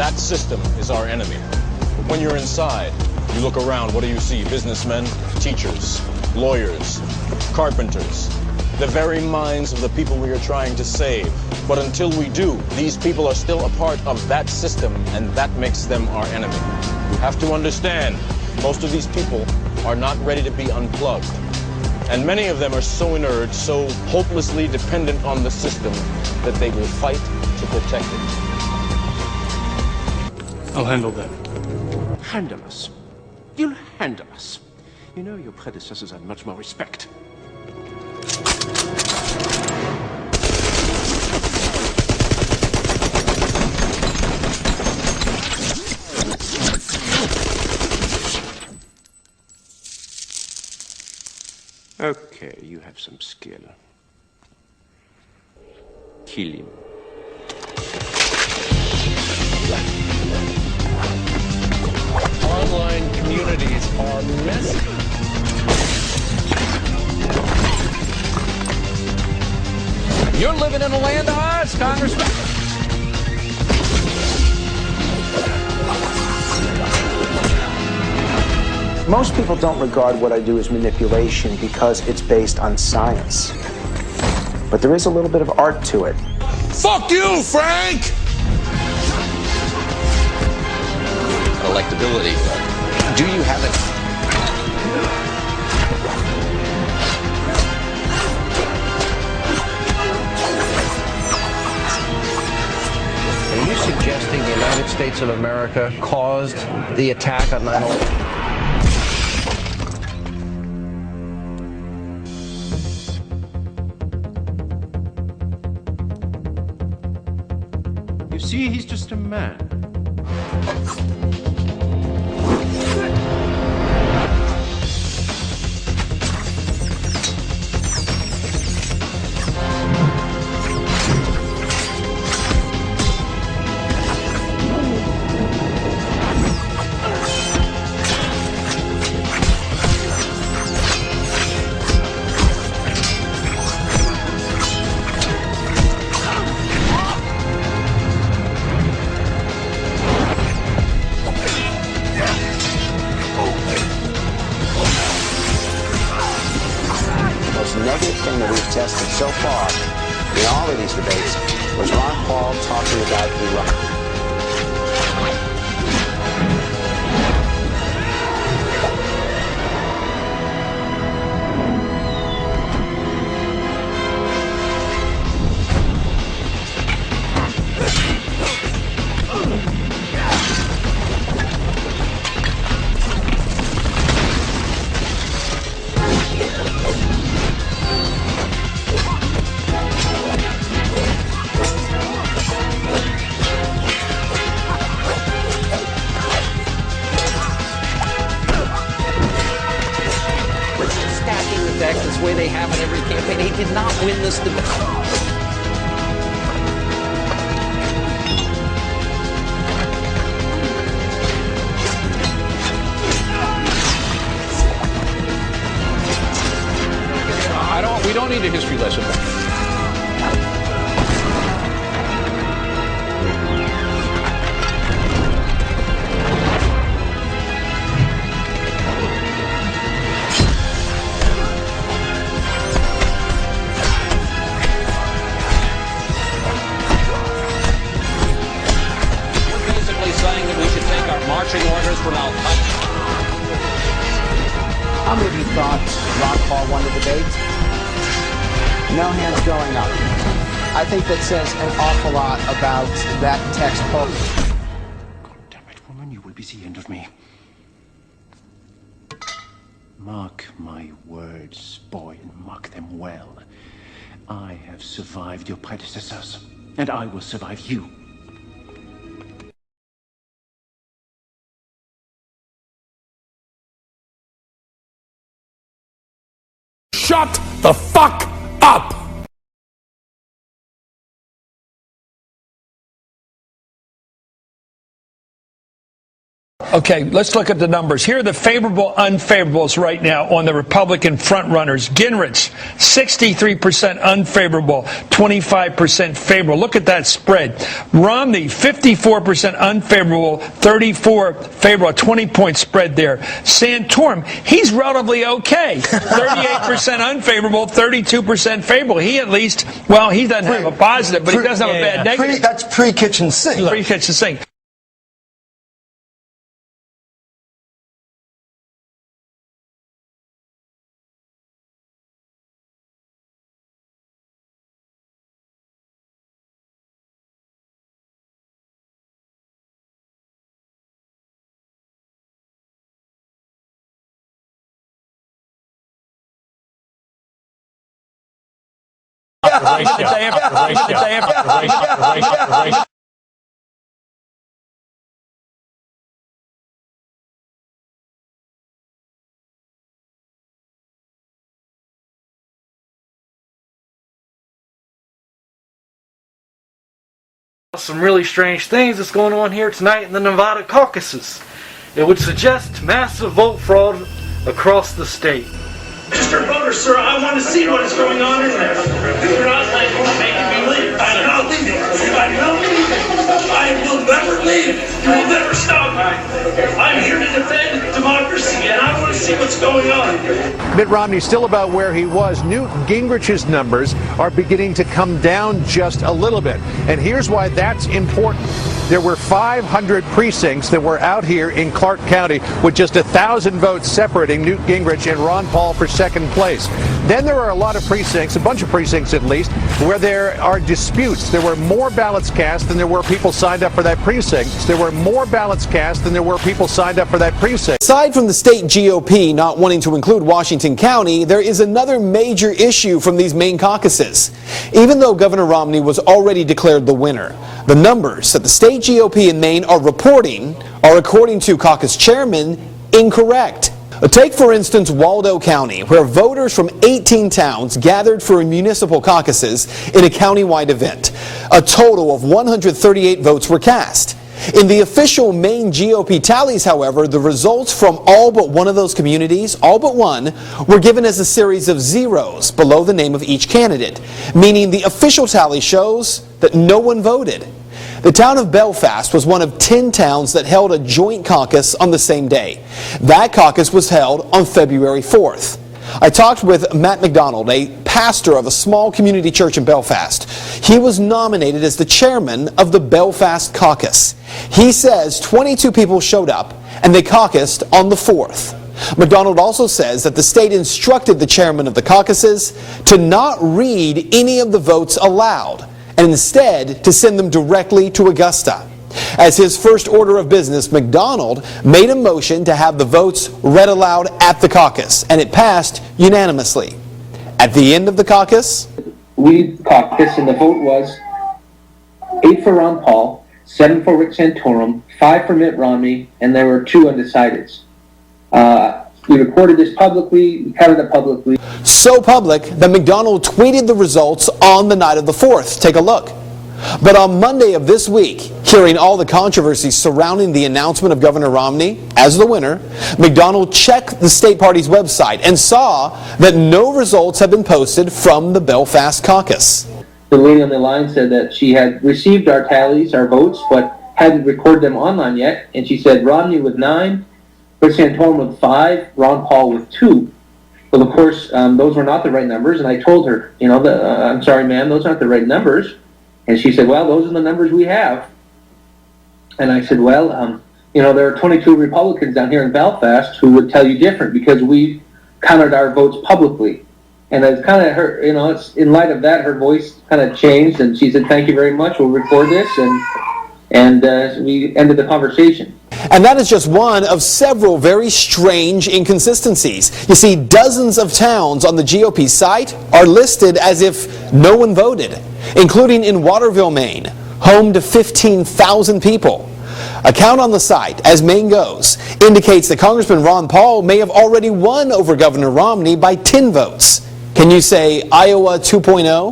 that system is our enemy. But when you're inside, you look around, what do you see? Businessmen, teachers, lawyers, carpenters, the very minds of the people we are trying to save. But until we do, these people are still a part of that system, and that makes them our enemy. You have to understand, most of these people are not ready to be unplugged. And many of them are so inert, so hopelessly dependent on the system, that they will fight to protect it. I'll handle that. Handle us. You'll handle us. You know, your predecessors had much more respect. Okay, you have some skill. Kill him. Online communities are messy. You're living in a land of odds, Congressman. Most people don't regard what I do as manipulation because it's based on science. But there is a little bit of art to it. Fuck you, Frank! Electability. Do you have it? Are you suggesting the United States of America caused the attack on 9/11? You see, he's just a man. Negative thing that we've tested so far in all of these debates was Ron Paul talking about Iraq. This way they have in every campaign. He did not win this debate. We don't need a history lesson. Saying that we should take our marching orders from Al-Qaeda. How many of you thought Ron Paul won the debate? No hands going up. I think that says an awful lot about that textbook. God damn it, woman, you will be the end of me. Mark my words, boy, and mark them well. I have survived your predecessors, and I will survive you. Shut the fuck up! Okay, let's look at the numbers. Here are the favorable, unfavorables right now on the Republican frontrunners. Gingrich, 63% unfavorable, 25% favorable. Look at that spread. Romney, 54% unfavorable, 34 favorable, 20-point spread there. Santorum, he's relatively okay. 38% unfavorable, 32% favorable. He at least, well, he doesn't have a positive, but he doesn't have a bad negative. That's pre-kitchen sink. Pre-kitchen sink. Some really strange things that's going on here tonight in the Nevada caucuses. It would suggest massive vote fraud across the state. Mr. Voter, sir, I want to see what is going on in there. You're not making me leave. I'm not leaving. I'm not leaving. I will never leave. You will never stop me. I'm here to defend democracy, and I want to see what's going on. Mitt Romney's still about where he was. Newt Gingrich's numbers are beginning to come down just a little bit. And here's why that's important. There were 500 precincts that were out here in Clark County with just 1,000 votes separating Newt Gingrich and Ron Paul for second place. Then there are a lot of precincts, a bunch of precincts at least, where there are disputes. There were more ballots cast than there were people signed up for that precinct. There were more ballots cast than there were people signed up for that precinct. Aside from the state GOP not wanting to include Washington County, there is another major issue from these main caucuses. Even though Governor Romney was already declared the winner, the numbers that the state GOP in Maine are reporting are, according to caucus chairman, incorrect. Take, for instance, Waldo County, where voters from 18 towns gathered for municipal caucuses in a countywide event. A total of 138 votes were cast. In the official Maine GOP tallies, however, the results from all but one of those communities, all but one, were given as a series of zeros below the name of each candidate, meaning the official tally shows that no one voted. The town of Belfast was one of 10 towns that held a joint caucus on the same day. That caucus was held on February 4th. I talked with Matt McDonald, a pastor of a small community church in Belfast. He was nominated as the chairman of the Belfast caucus. He says 22 people showed up and they caucused on the 4th. McDonald also says that the state instructed the chairman of the caucuses to not read any of the votes aloud, and instead to send them directly to Augusta. As his first order of business, McDonald made a motion to have the votes read aloud at the caucus, and it passed unanimously. At the end of the caucus, we caucused, and the vote was 8 for Ron Paul, 7 for Rick Santorum, 5 for Mitt Romney, and there were 2 undecideds. We recorded this publicly, we counted it publicly. So public that McDonald tweeted the results on the night of the 4th. Take a look. But on Monday of this week, hearing all the controversy surrounding the announcement of Governor Romney as the winner, McDonald checked the state party's website and saw that no results had been posted from the Belfast caucus. The lady on the line said that she had received our tallies, our votes, but hadn't recorded them online yet. And she said Romney with 9, Rick Santorum with 5, Ron Paul with 2. Well, of course, those were not the right numbers, and I told her, I'm sorry, ma'am, those aren't the right numbers. And she said, well, those are the numbers we have. And I said, well, there are 22 Republicans down here in Belfast who would tell you different because we counted our votes publicly. And it's kind of her, it's in light of that, her voice kind of changed, and she said, thank you very much, we'll record this, and we ended the conversation. And that is just one of several very strange inconsistencies. You see, dozens of towns on the GOP site are listed as if no one voted, including in Waterville, Maine, home to 15,000 people. A count on the site, as Maine goes, indicates that Congressman Ron Paul may have already won over Governor Romney by 10 votes. Can you say Iowa 2.0?